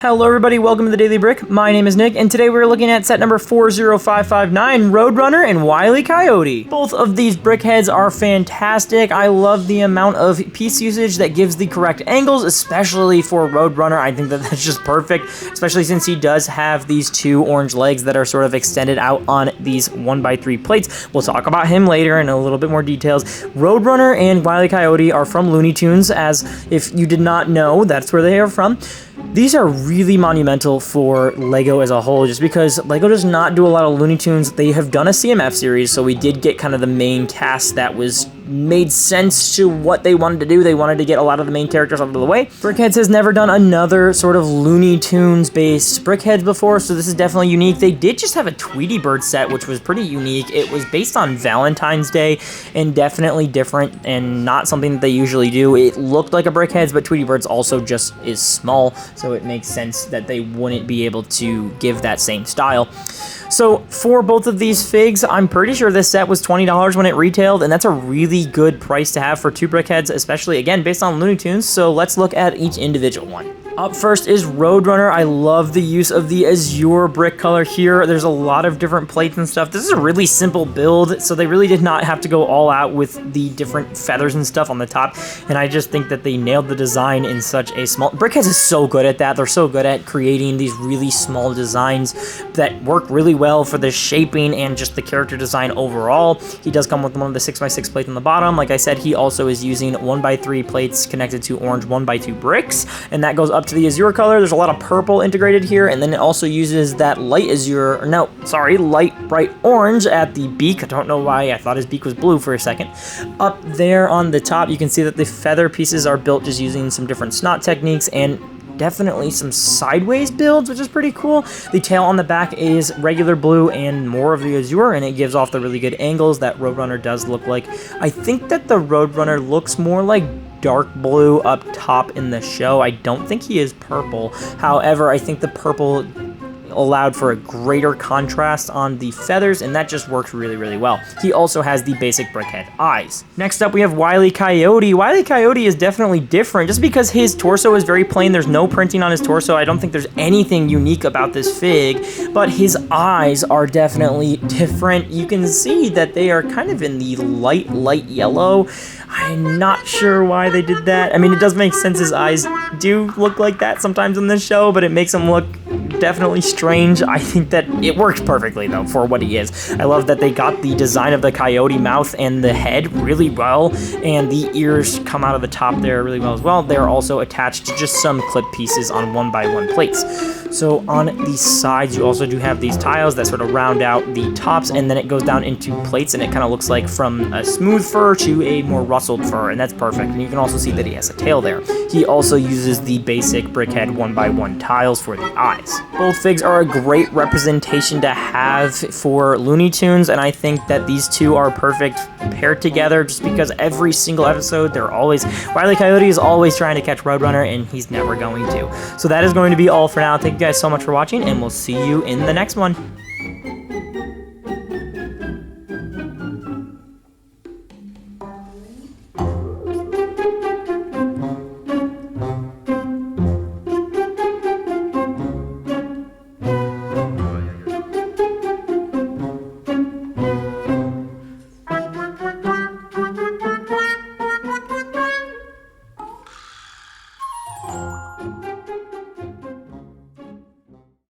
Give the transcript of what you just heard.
Hello everybody, welcome to the Daily Brick. My name is Nick, and today we're looking at set number 40559, Roadrunner and Wile Coyote. Both of these brickheads are fantastic. I love the amount of piece usage that gives the correct angles, especially for Roadrunner. I think that that's just perfect, especially since he does have these two orange legs that are sort of extended out on these 1x3 plates. We'll talk about him later in a little bit more details. Roadrunner and Wile Coyote are from Looney Tunes, as if you did not know, that's where they are from. These are really monumental for LEGO as a whole, just because LEGO does not do a lot of Looney Tunes. They have done a CMF series, so we did get kind of the main cast that made sense to what they wanted to do. They wanted to get a lot of the main characters out of the way. Brickheads has never done another sort of Looney Tunes based Brickheads before, so this is definitely unique. They did just have a Tweety Bird set, which was pretty unique. It was based on Valentine's Day and definitely different and not something that they usually do. It looked like a Brickheads, but Tweety Bird's also just is small, so it makes sense that they wouldn't be able to give that same style. So for both of these figs, I'm pretty sure this set was $20 when it retailed, and that's a really good price to have for two brickheads, especially, again, based on Looney Tunes. So let's look at each individual one. Up first is Roadrunner. I love the use of the azure brick color here. There's a lot of different plates and stuff. This is a really simple build, so they really did not have to go all out with the different feathers and stuff on the top, and I just think that they nailed the design in such a small... Brickheads is so good at that. They're so good at creating these really small designs that work really well for the shaping and just the character design overall. He does come with one of the 6x6 plates on the bottom. Like I said, he also is using 1x3 plates connected to orange 1x2 bricks, and that goes up to the azure color. There's a lot of purple integrated here, and then it also uses that light bright orange at the beak. I don't know why I thought his beak was blue for a second. Up there on the top, you can see that the feather pieces are built just using some different snot techniques and definitely some sideways builds, which is pretty cool. The tail on the back is regular blue and more of the azure, and it gives off the really good angles that Roadrunner does look like. I think that the Roadrunner looks more like dark blue up top in the show. I don't think he is purple. However, I think the purple allowed for a greater contrast on the feathers, and that just works really, really well. He also has the basic brickhead eyes. Next up, we have Wile Coyote. Wile Coyote is definitely different. Just because his torso is very plain, there's no printing on his torso, I don't think there's anything unique about this fig, but his eyes are definitely different. You can see that they are kind of in the light yellow. I'm not sure why they did that. I mean, it does make sense. His eyes do look like that sometimes in this show, but it makes him look definitely strange. I think that it works perfectly, though, for what he is. I love that they got the design of the coyote mouth and the head really well, and the ears come out of the top there really well as well. They're also attached to just some clip pieces on 1x1 plates. So on the sides, you also do have these tiles that sort of round out the tops, and then it goes down into plates, and it kind of looks like from a smooth fur to a more rustled fur, and that's perfect. And you can also see that he has a tail there. He also uses the basic brickhead 1x1 tiles for the eyes. Both figs are a great representation to have for Looney Tunes, and I think that these two are perfect paired together just because every single episode, Wile Coyote is always trying to catch Roadrunner, and he's never going to. So that is going to be all for now. Thank you guys so much for watching, and we'll see you in the next one.